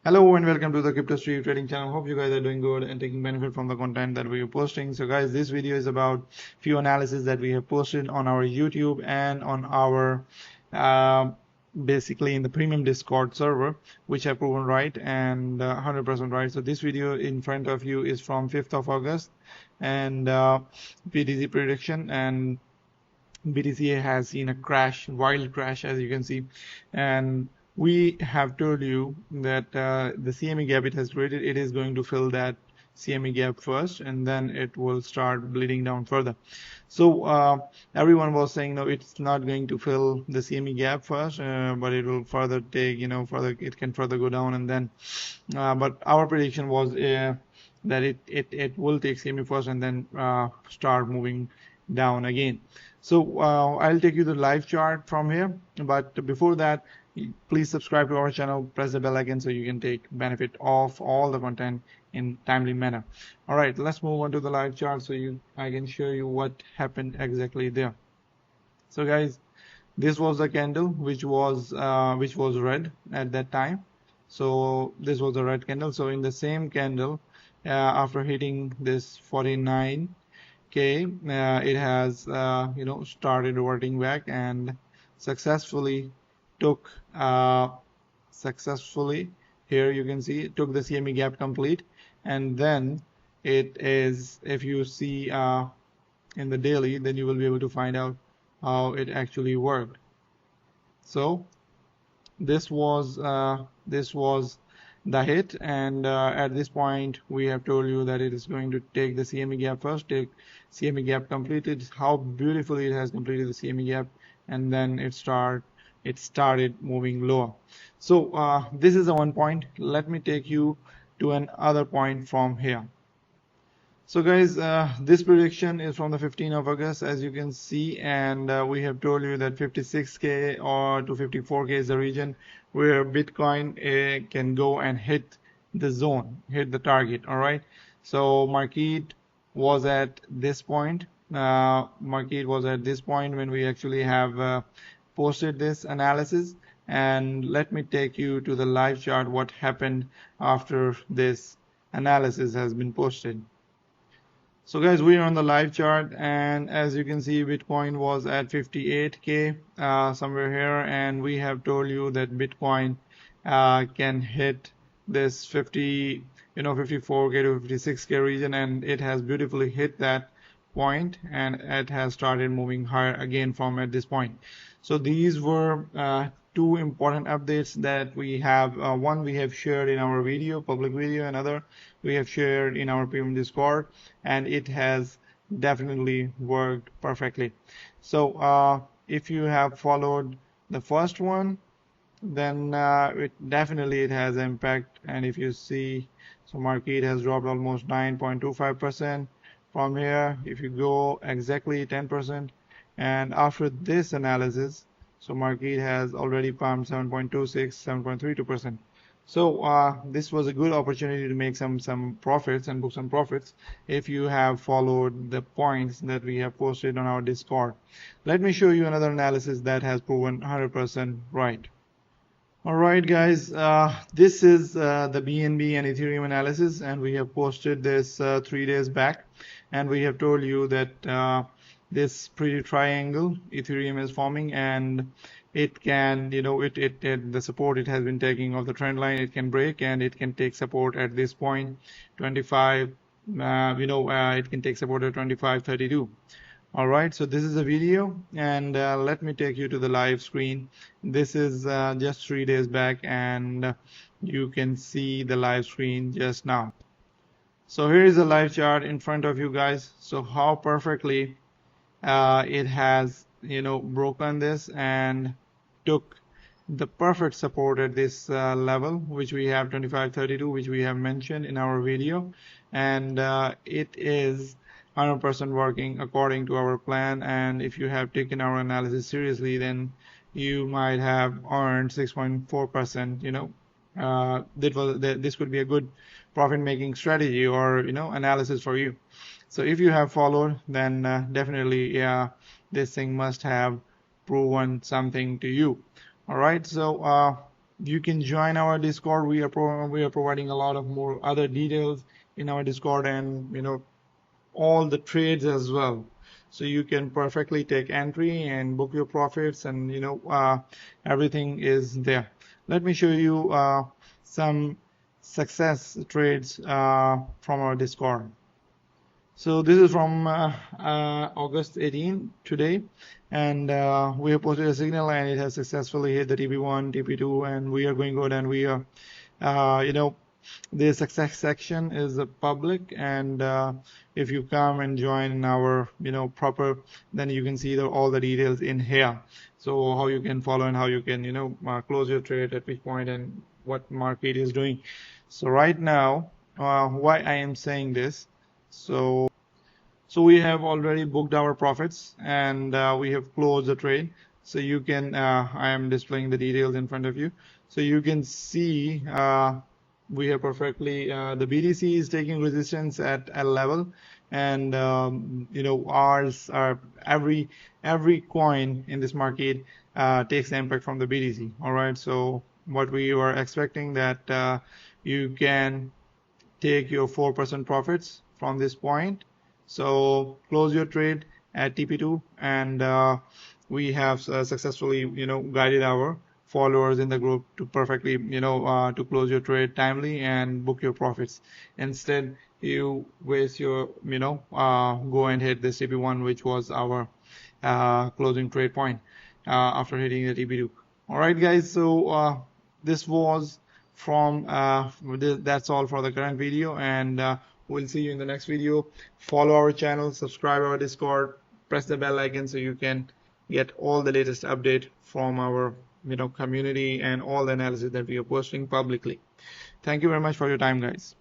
Hello and welcome to the Crypto Street Trading channel. Hope you guys are doing good and taking benefit from the content that we are posting. So guys, this video is about few analysis that we have posted on our YouTube and on our basically in the premium Discord server, which have proven right and 100% right. So this video in front of you is from 5th of August and BTC prediction, and BTC has seen a crash, wild crash, as you can see, and we have told you that the CME gap it has created, it is going to fill that CME gap first, and then it will start bleeding down further. So everyone was saying no, it's not going to fill the CME gap first, but it will further take, further it can further go down, and then but our prediction was that it will take CME first and then start moving down again. So I'll take you the live chart from here, but before that, please subscribe to our channel, press the bell icon so you can take benefit of all the content in timely manner. All right, let's move on to the live chart so I can show you what happened exactly there. So guys, this was the candle which was red at that time. So this was the red candle. So in the same candle, after hitting this 49, it has started reverting back and successfully took here you can see it took the CME gap complete, and then it is, if you see in the daily, then you will be able to find out how it actually worked. So this was the hit, and at this point we have told you that it is going to take the CME gap first, take CME gap completed, how beautifully it has completed the CME gap, and then it started moving lower. So this is the one point. Let me take you to another point from here. So guys, this prediction is from the 15th of August, as you can see, and we have told you that 56k or to 54k is the region where Bitcoin can go and hit the zone, hit the target. All right, so market was at this point. Market was at this point when we actually have posted this analysis, and let me take you to the live chart what happened after this analysis has been posted. So guys, we are on the live chart, and as you can see, Bitcoin was at 58k somewhere here, and we have told you that Bitcoin can hit this 54k to 56k region, and it has beautifully hit that point, and it has started moving higher again from at this point. So these were two important updates that we have. One we have shared in our public video, another we have shared in our premium Discord, and it has definitely worked perfectly. So if you have followed the first one, then it has impact. And if you see, so market has dropped almost 9.25% from here. If you go exactly 10%, and after this analysis, so market has already pumped 7.26, 7.32%. So this was a good opportunity to make some profits and book some profits if you have followed the points that we have posted on our Discord. Let me show you another analysis that has proven 100% right. Alright guys, this is the BNB and Ethereum analysis, and we have posted this 3 days back, and we have told you that this pretty triangle Ethereum is forming, and it can, the support it has been taking of the trend line, it can break and it can take support at this point 25, it can take support at 25.32. all right, so this is a video, and let me take you to the live screen. This is just 3 days back, and you can see the live screen just now. So here is a live chart in front of you guys. So how perfectly it has broken this and took the perfect support at this level, which we have 25.32, which we have mentioned in our video, and it is 100% working according to our plan. And if you have taken our analysis seriously, then you might have earned 6.4%. This could be a good profit making strategy or analysis for you. So if you have followed, then definitely this thing must have proven something to you. All right, so you can join our Discord. We are providing a lot of more other details in our Discord, and all the trades as well. So you can perfectly take entry and book your profits, and everything is there. Let me show you some success trades from our Discord. So this is from August 18 today, and we have posted a signal, and it has successfully hit the TP1, TP2, and we are going good, and we are the success section is public, and if you come and join our proper, then you can see all the details in here. So how you can follow and how you can close your trade at which point and what market is doing. So right now, why I am saying this, so we have already booked our profits, and we have closed the trade. So you can I am displaying the details in front of you, so you can see we have perfectly the BTC is taking resistance at a level, and ours are every coin in this market takes the impact from the BTC. All right, so what we were expecting that you can take your 4% profits from this point. So close your trade at TP2, and we have successfully guided our followers in the group to perfectly to close your trade timely and book your profits. Instead you waste your go and hit this TP1, which was our closing trade point after hitting the TP2. All right guys, so this was from that's all for the current video, and we'll see you in the next video. Follow our channel, subscribe our Discord, press the bell icon so you can get all the latest update from our community and all the analysis that we are posting publicly. Thank you very much for your time, guys.